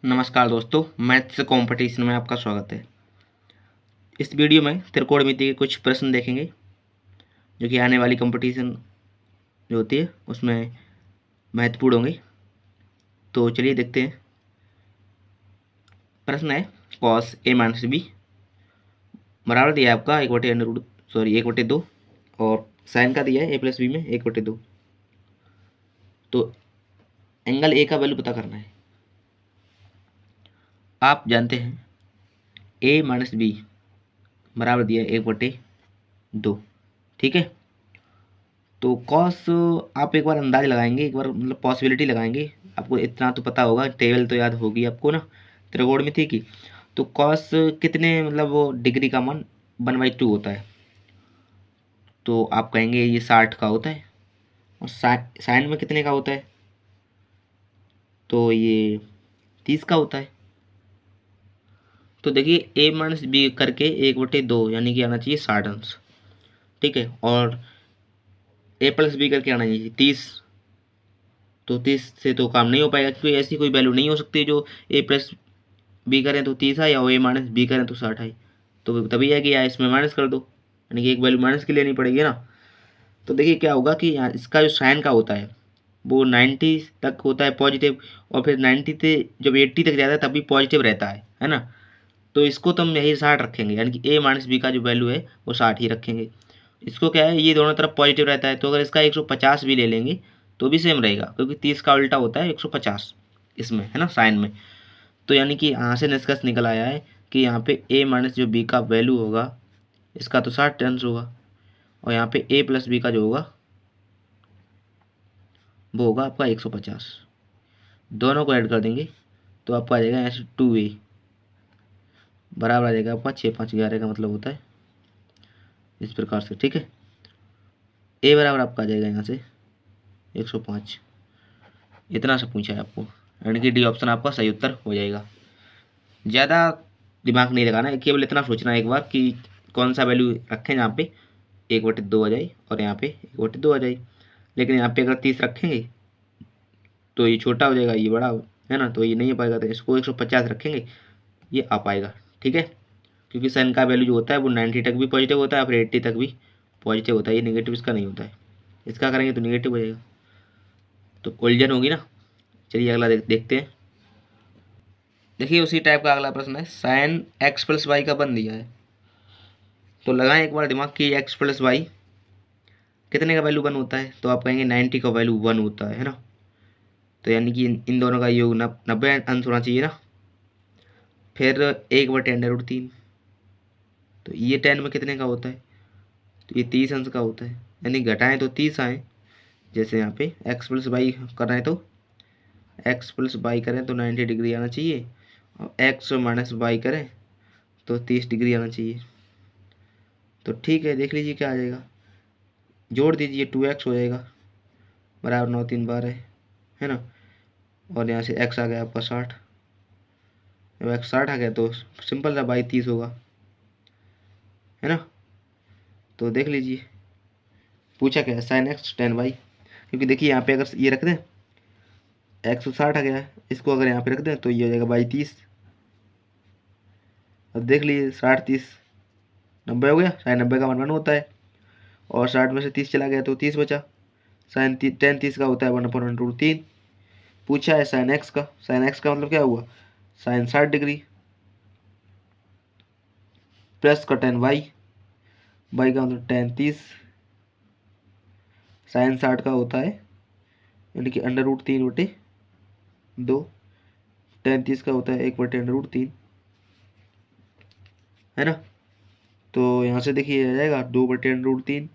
नमस्कार दोस्तों, maths competition में आपका स्वागत है। इस वीडियो में त्रिकोणमिति के कुछ प्रश्न देखेंगे जो कि आने वाली कंपटीशन जो होती है उसमें महत्वपूर्ण होंगे। तो चलिए देखते हैं। प्रश्न है कॉस ए माइनस बी बराबर दिया है आपका 1/2 और साइन का दिया है ए प्लस बी में 1/2। तो एंगल ए का वैल्यू पता करना है। आप जानते हैं ए माइनस बी बराबर दिया है 1/2। ठीक है, तो कॉस आप एक बार अंदाज लगाएंगे, एक बार मतलब पॉसिबिलिटी लगाएंगे। आपको इतना तो पता होगा, टेबल तो याद होगी आपको ना त्रिकोणमिति की। तो कॉस कितने मतलब वो डिग्री का मान 1/2 होता है। तो आप कहेंगे ये 60 का होता है। और साइन में कितने का होता है? तो ये 30 का होता है। तो देखिए ए माइनस बी करके 1/2 यानी कि आना चाहिए 60 अंश। ठीक है, और ए प्लस बी करके आना चाहिए 30। तो 30 से तो काम नहीं हो पाएगा, क्योंकि ऐसी कोई वैल्यू नहीं हो सकती जो ए प्लस बी करें तो 30 आए और ए माइनस बी करें तो 60 आए। तो तभी है कि या इसमें माइनस कर दो, यानी कि एक वैल्यू माइनस की लेनी पड़ेगी ना। तो देखिए क्या होगा कि यहाँ इसका जो साइन का होता है वो 90 तक होता है पॉजिटिव, और फिर 90 से जब 80 तक जाता है तब भी पॉजिटिव रहता है ना। तो इसको तो हम यही 60 रखेंगे, यानी कि ए माइनस बी का जो वैल्यू है वो 60 ही रखेंगे। इसको क्या है, ये दोनों तरफ पॉजिटिव रहता है, तो अगर इसका 150 भी ले लेंगे तो भी सेम रहेगा, क्योंकि 30 का उल्टा होता है 150 इसमें, है ना, साइन में। तो यानी कि यहाँ से निष्कर्ष निकल आया है कि यहाँ पे ए माइनस जो बी का वैल्यू होगा इसका तो 60 टर्न्स होगा, और यहाँ पे ए प्लस बी का जो होगा वो होगा आपका 150। दोनों को ऐड कर देंगे तो आपका आ जाएगा यहाँ से 2a बराबर आ जाएगा आपका 6 5 11 का मतलब होता है इस प्रकार से। ठीक है, ए बराबर आपका आ जाएगा यहाँ से 105। इतना सा पूछा है आपको, यानी कि डी ऑप्शन आपका सही उत्तर हो जाएगा। ज़्यादा दिमाग नहीं लगाना है, केवल इतना सोचना है एक बार कि कौन सा वैल्यू रखें जहाँ पे 1/2 आ जाए और यहाँ पे 1/2 आ जाए। लेकिन यहाँ पे अगर 30 रखेंगे तो ये छोटा हो जाएगा, ये बड़ा है ना, तो ये नहीं आ पाएगा। तो इसको 150 रखेंगे, ये आ पाएगा। ठीक है, क्योंकि साइन का वैल्यू जो होता है वो 90 तक भी पॉजिटिव होता है, फिर 80 तक भी पॉजिटिव होता है। ये नेगेटिव इसका नहीं होता है, इसका करेंगे तो नेगेटिव हो जाएगा, तो उलझन होगी ना। चलिए अगला देखते हैं। देखिए उसी टाइप का अगला प्रश्न है, साइन एक्स प्लस वाई का बन दिया है। तो लगाएं एक बार दिमाग की, एक्स प्लस वाई कितने का वैल्यू 1 होता है? तो आप कहेंगे 90 का वैल्यू 1 होता है ना। तो यानी कि इन दोनों का योग 90 अंश होना चाहिए ना। फिर 1/√3, तो ये 10 में कितने का होता है? तो ये 30 अंश का होता है, यानी घटाएं तो 30 आए। जैसे यहाँ पे एक्स प्लस वाई कर रहे हैं तो एक्स प्लस वाई करें तो 90 डिग्री आना चाहिए, और एक्स माइनस वाई करें तो 30 डिग्री आना चाहिए। तो ठीक है, देख लीजिए क्या आ जाएगा, जोड़ दीजिए 2x हो जाएगा बराबर 9 3 12 है ना। और यहाँ से x आ गया आपका 60। जब x 60 आ गया तो सिंपल सा बाई 30 होगा, है ना। तो देख लीजिए पूछा क्या है, साइन एक्स टेन वाई। क्योंकि देखिए यहाँ पे अगर ये रख दें x 60 आ गया है, इसको अगर यहाँ पे रख दें तो ये हो जाएगा बाई 30। अब देख लीजिए 60 30 90 हो गया, साइन 90 का 1 होता है, और 60 में से 30 चला गया तो 30 बचा। साइन 10 30 का होता है 1/√3। पूछा है साइन एक्स का, साइन एक्स का मतलब क्या हुआ, साइन 60 डिग्री प्लस का टेन वाई, वाई का मतलब टेन 30। साइन 60 का होता है यानी कि √3/2। टेन 30 का होता है 1/√3, है ना। तो यहाँ से देखिए आ जाएगा 2/√3।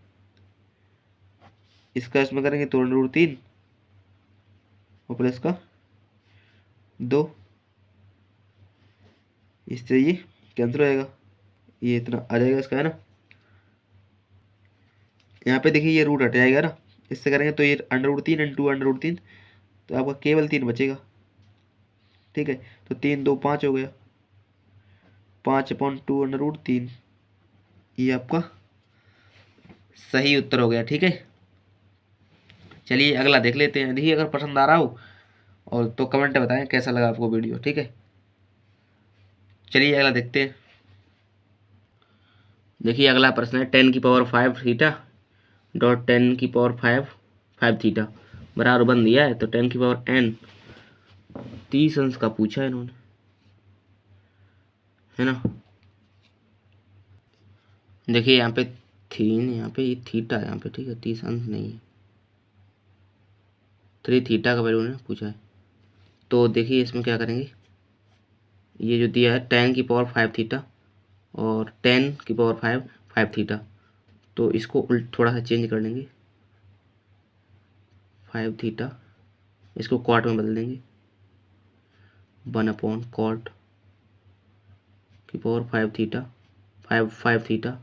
इसका इसमें करेंगे तो √3 और प्लस का 2, इससे ये कैंसिल हो जाएगा, ये इतना आ जाएगा इसका, है ना। यहाँ पे देखिए ये रूट हट जाएगा ना, इससे करेंगे तो ये √3 इंटू √3, तो आपका केवल 3 बचेगा। ठीक है, तो 3 2 5 हो गया, 5/2√3, ये आपका सही उत्तर हो गया। ठीक है, चलिए अगला देख लेते हैं। देखिए अगर पसंद आ रहा हो और तो कमेंट में बताएं कैसा लगा आपको वीडियो। ठीक है। चलिए अगला देखते हैं। देखिए अगला प्रश्न है 10⁵ थीटा डॉट 10⁵ थीटा बराबर बन दिया है। तो 10⁻n 30 अंश का पूछा है इन्होंने, है ना। देखिए यहाँ पे यहाँ पे ये थीटा है यहाँ पे, ठीक है, 30 अंश नहीं है, 3 थीटा का वैल्यू उन्होंने पूछा है। तो देखिए इसमें क्या करेंगे, ये जो दिया है 10⁵ थीटा और 10⁵ थीटा, तो इसको थोड़ा सा चेंज कर लेंगे, 5 थीटा इसको क्वाट में बदल देंगे, 1/cot की power 5 theta 5 theta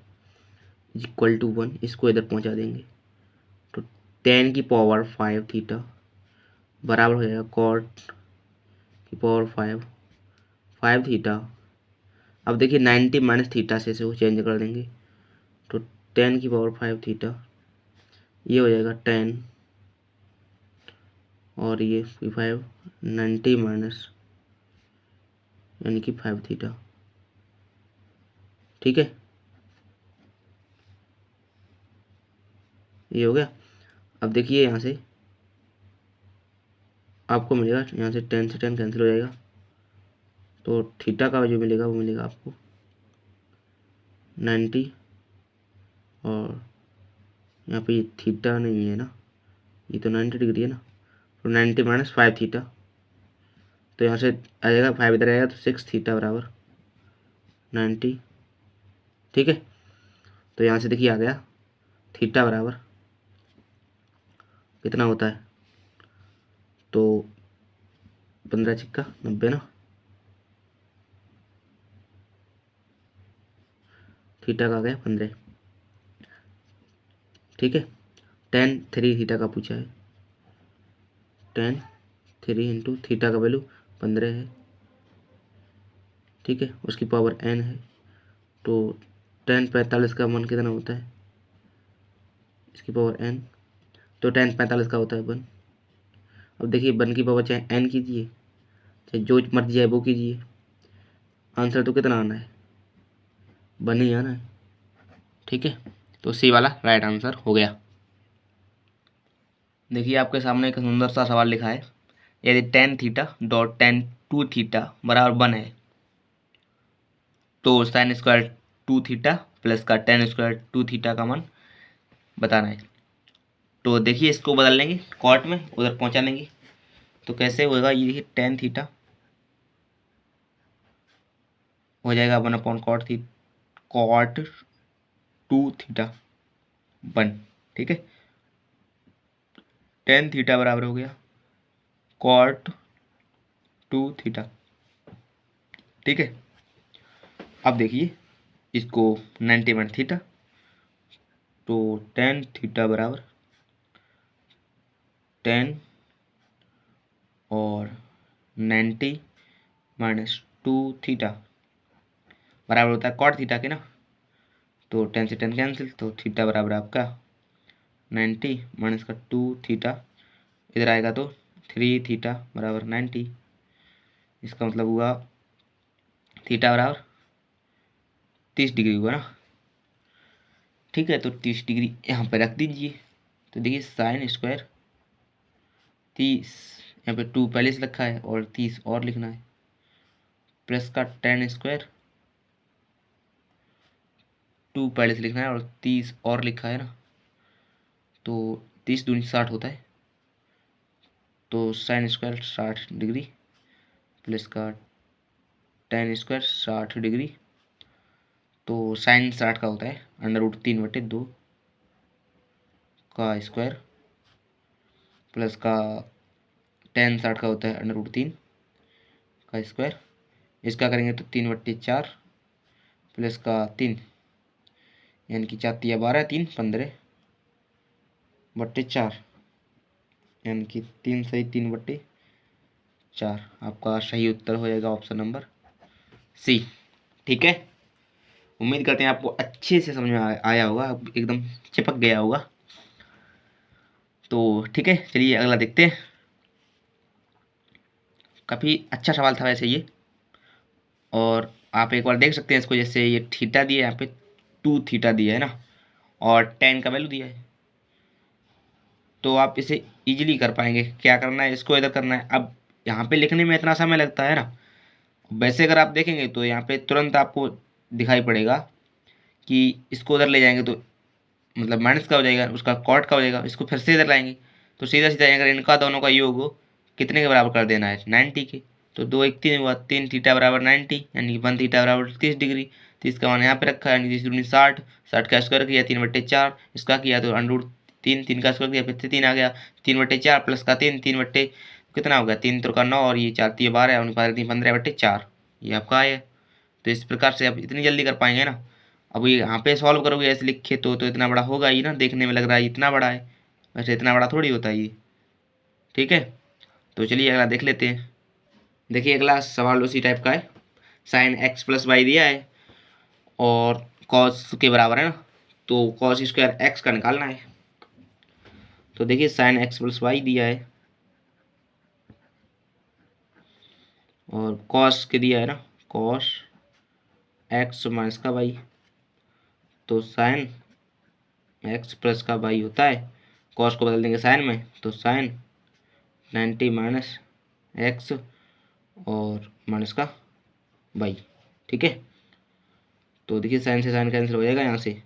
equal to 1, इसको इधर पहुंचा देंगे। तो 10⁵ थीटा बराबर हो जाएगा cot की पावर 5 थीटा। अब देखिए 90 माइनस थीटा से वो चेंज कर देंगे। तो 10⁵ थीटा ये हो जाएगा 10 और ये 5 90 माइनस यानी कि 5 थीटा, ठीक है, ये हो गया। अब देखिए यहाँ से आपको मिलेगा, यहाँ से 10 से 10 कैंसिल हो जाएगा, तो थीटा का जो मिलेगा वो मिलेगा आपको 90 और यहाँ पे ये थीटा नहीं है ना, ये तो 90 डिग्री है ना, तो 90 माइनस 5 थीटा, तो यहाँ से आ जाएगा 5 इधर आएगा तो 6 थीटा बराबर 90, ठीक है। तो यहाँ से देखिए आ गया थीटा बराबर कितना होता है, तो 15 छिक्का 90 ना, थीटा का आ गया 15, ठीक है। 10 3 थीटा का पूछा है, 10 3 इंटू थीटा का वैल्यू 15 है, ठीक है, उसकी पावर n है। तो 10 45 का मान कितना होता है, इसकी पावर n, तो 10 45 का होता है 1। अब देखिए 1 की पावर चाहे n कीजिए चाहे जो मर्जी है वो कीजिए, आंसर तो कितना आना है, 1 ही आना है, ठीक है। तो सी वाला राइट आंसर हो गया। देखिए आपके सामने एक सुंदर सा सवाल लिखा है, यदि 10 थीटा डॉट 10 2 थीटा बराबर 1 है तो sin² 2 थीटा प्लस का tan² 2 थीटा का मान बताना है। तो देखिए इसको बदल लेंगे कॉट में, उधर पहुंचा लेंगे, तो कैसे होगा, ये देखिए 10 थीटा हो जाएगा 1/cot cot 2 थीटा 1, ठीक है। 10 थीटा बराबर हो गया cot 2 थीटा, ठीक है। अब देखिए इसको 90 माइनस थीटा, तो 10 थीटा बराबर 10 और 90 माइनस 2 थीटा बराबर होता है cot थीटा के ना, तो 10 से 10 कैंसिल, तो थीटा बराबर आपका 90 माइनस का 2 थीटा, इधर आएगा तो 3 थीटा बराबर 90, इसका मतलब हुआ थीटा बराबर 30 डिग्री हुआ ना, ठीक है। तो 30 डिग्री यहाँ पर रख दीजिए। तो देखिए sin² 30, यहाँ पे 2 पहले से रखा है और 30 और लिखना है, प्लस का tan² 2 पहले से लिखना है और 30 और लिखा है ना, तो 30 दूनी 60 होता है, तो sin² 60 डिग्री प्लस का tan² 60 डिग्री, तो sin 60 का होता है √3/2 का स्क्वायर प्लस का tan 60 का होता है √3 का स्क्वायर, इसका करेंगे तो 3/4 प्लस का 3 यानी कि 4 या 12 3 15/4 यानी कि 3 सही 3/4, आपका सही उत्तर हो जाएगा ऑप्शन नंबर सी, ठीक है। उम्मीद करते हैं आपको अच्छे से समझ में आया होगा, एकदम चिपक गया होगा। तो ठीक है, चलिए अगला देखते हैं। काफ़ी अच्छा सवाल था वैसे ये, और आप एक बार देख सकते हैं इसको, जैसे ये थीटा दिया है यहाँ पे 2 थीटा दिया है ना, और टेन का वैल्यू दिया है, तो आप इसे इजीली कर पाएंगे। क्या करना है, इसको इधर करना है। अब यहाँ पे लिखने में इतना समय लगता है ना, वैसे अगर आप देखेंगे तो यहाँ पे तुरंत आपको दिखाई पड़ेगा कि इसको उधर ले जाएंगे तो मतलब माइनस का हो जाएगा, उसका कॉट का हो जाएगा, इसको फिर से इधर लाएंगे तो सीधा सीधा अगर इनका दोनों का योग हो कितने के बराबर कर देना है, 90 के। तो 2 1 3 हुआ, 3 थीटा बराबर 90, यानी कि 1 थीटा बराबर 30 डिग्री। तो इसका मान यहाँ पे रखा है, यानी 30 × 60, 60 का स्क्वायर किया 3/4, इसका किया तो √3, 3 का स्क्वायर किया फिर से 3 आ गया, 3/4 प्लस का 3, 3 बट्टे कितना हो गया, 3 3 का 9 और ये 4 3 12 और 15/4, ये आपका आया। तो इस प्रकार से आप इतनी जल्दी कर पाएंगे ना। अब ये यहाँ पे सॉल्व करोगे ऐसे लिखे तो इतना बड़ा होगा ही ना, देखने में लग रहा है इतना बड़ा है, वैसे इतना बड़ा थोड़ी होता है ये। ठीक है, तो चलिए अगला देख लेते हैं। देखिए अगला सवाल उसी टाइप का है। साइन एक्स प्लस वाई दिया है और कॉस के बराबर है ना, तो कॉस स्क्वायर एक्स का निकालना है। तो देखिए साइन एक्स प्लस वाई दिया है और कॉस के दिया है ना, कॉस एक्स माइनस का वाई। तो साइन एक्स प्लस का वाई होता है, कॉस को बदल देंगे साइन में, तो साइन 90 माइनस एक्स और माइनस का वाई। ठीक है, तो देखिए साइन से साइन कैंसिल हो जाएगा यहाँ से,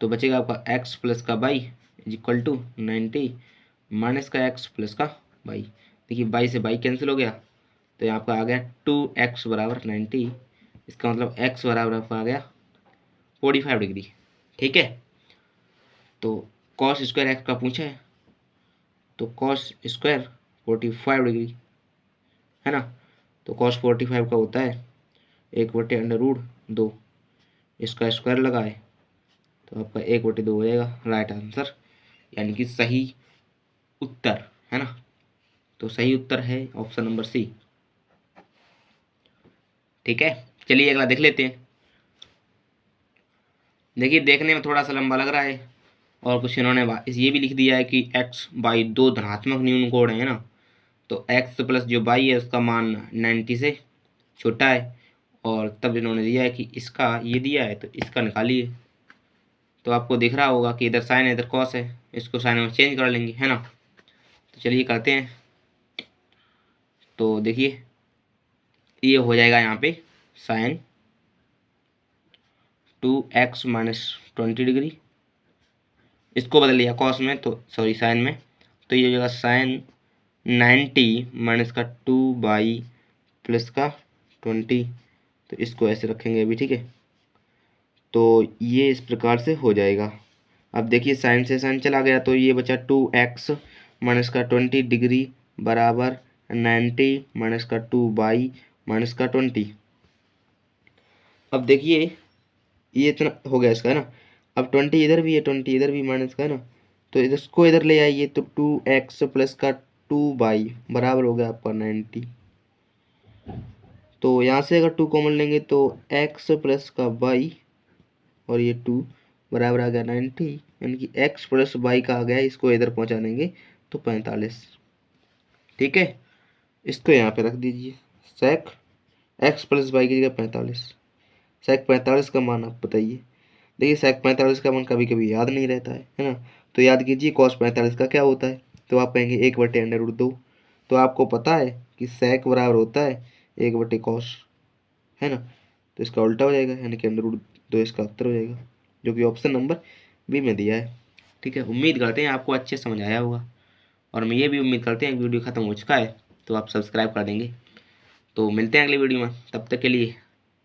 तो बचेगा आपका एक्स प्लस का Y is equal to 90 minus का एक्स प्लस का वाई। देखिए वाई से वाई कैंसिल हो गया, तो यहाँ आपका आ गया 2x बराबर 90, इसका मतलब x बराबर आपका आ गया 45 डिग्री। ठीक है, तो कॉस स्क्वायर एक्स का पूछा है, तो कॉस स्क्वायर 45 डिग्री है ना, तो कॉस 45 का होता है 1/√2, इसका स्क्वायर लगा है तो आपका 1/2 हो जाएगा राइट आंसर, यानी कि सही उत्तर है ना। तो सही उत्तर है ऑप्शन नंबर सी। ठीक है, चलिए अगला देख लेते हैं। देखिए देखने में थोड़ा सा लंबा लग रहा है और कुछ इन्होंने ये भी लिख दिया है कि एक्स बाई 2 धनात्मक न्यून कोण है ना, तो एक्स प्लस जो बाई है उसका मान 90 से छोटा है, और तब इन्होंने दिया है कि इसका ये दिया है तो इसका निकालिए। तो आपको दिख रहा होगा कि इधर साइन है इधर कॉस है, इसको साइन में चेंज कर लेंगे है ना। तो चलिए करते हैं। तो देखिए ये हो जाएगा यहाँ पे साइन 2x माइनस 20 डिग्री, इसको बदल लिया कॉस में तो सॉरी साइन में, तो ये हो जाएगा साइन 90 माइनस का 2 प्लस का 20, तो इसको ऐसे रखेंगे अभी। ठीक है, तो ये इस प्रकार से हो जाएगा। अब देखिए साइन से साइन चला गया तो ये बचा 2x माइनस का 20 डिग्री बराबर 90 माइनस का 2 माइनस का 20। अब देखिए ये इतना हो गया इसका है ना, अब 20 इधर भी है 20 इधर भी माइनस का है ना, तो इसको इधर ले आइए तो 2x प्लस का 2 बराबर हो गया आपका 90। तो यहाँ से अगर 2 कॉमन लेंगे तो x प्लस का y और ये 2 बराबर आ गया 90, यानी कि x प्लस y का आ गया, इसको इधर पहुँचा देंगे तो 45। ठीक है, इसको यहाँ पे रख दीजिए, sec x प्लस वाई की जगह 45। sec 45 का मान आप बताइए। देखिए sec 45 का मान कभी कभी याद नहीं रहता है ना, तो याद कीजिए cos 45 का क्या होता है, तो आप कहेंगे 1/√2। तो आपको पता है कि sec बराबर होता है 1/cos है ना, तो इसका उल्टा हो जाएगा, यानी कि √2 इसका उत्तर हो जाएगा, जो कि ऑप्शन नंबर बी में दिया है। ठीक है, उम्मीद करते हैं आपको अच्छे समझ आया होगा, और मैं ये भी उम्मीद करते हैं वीडियो ख़त्म हो चुका है तो आप सब्सक्राइब कर देंगे। तो मिलते हैं अगली वीडियो में, तब तक के लिए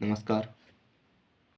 नमस्कार।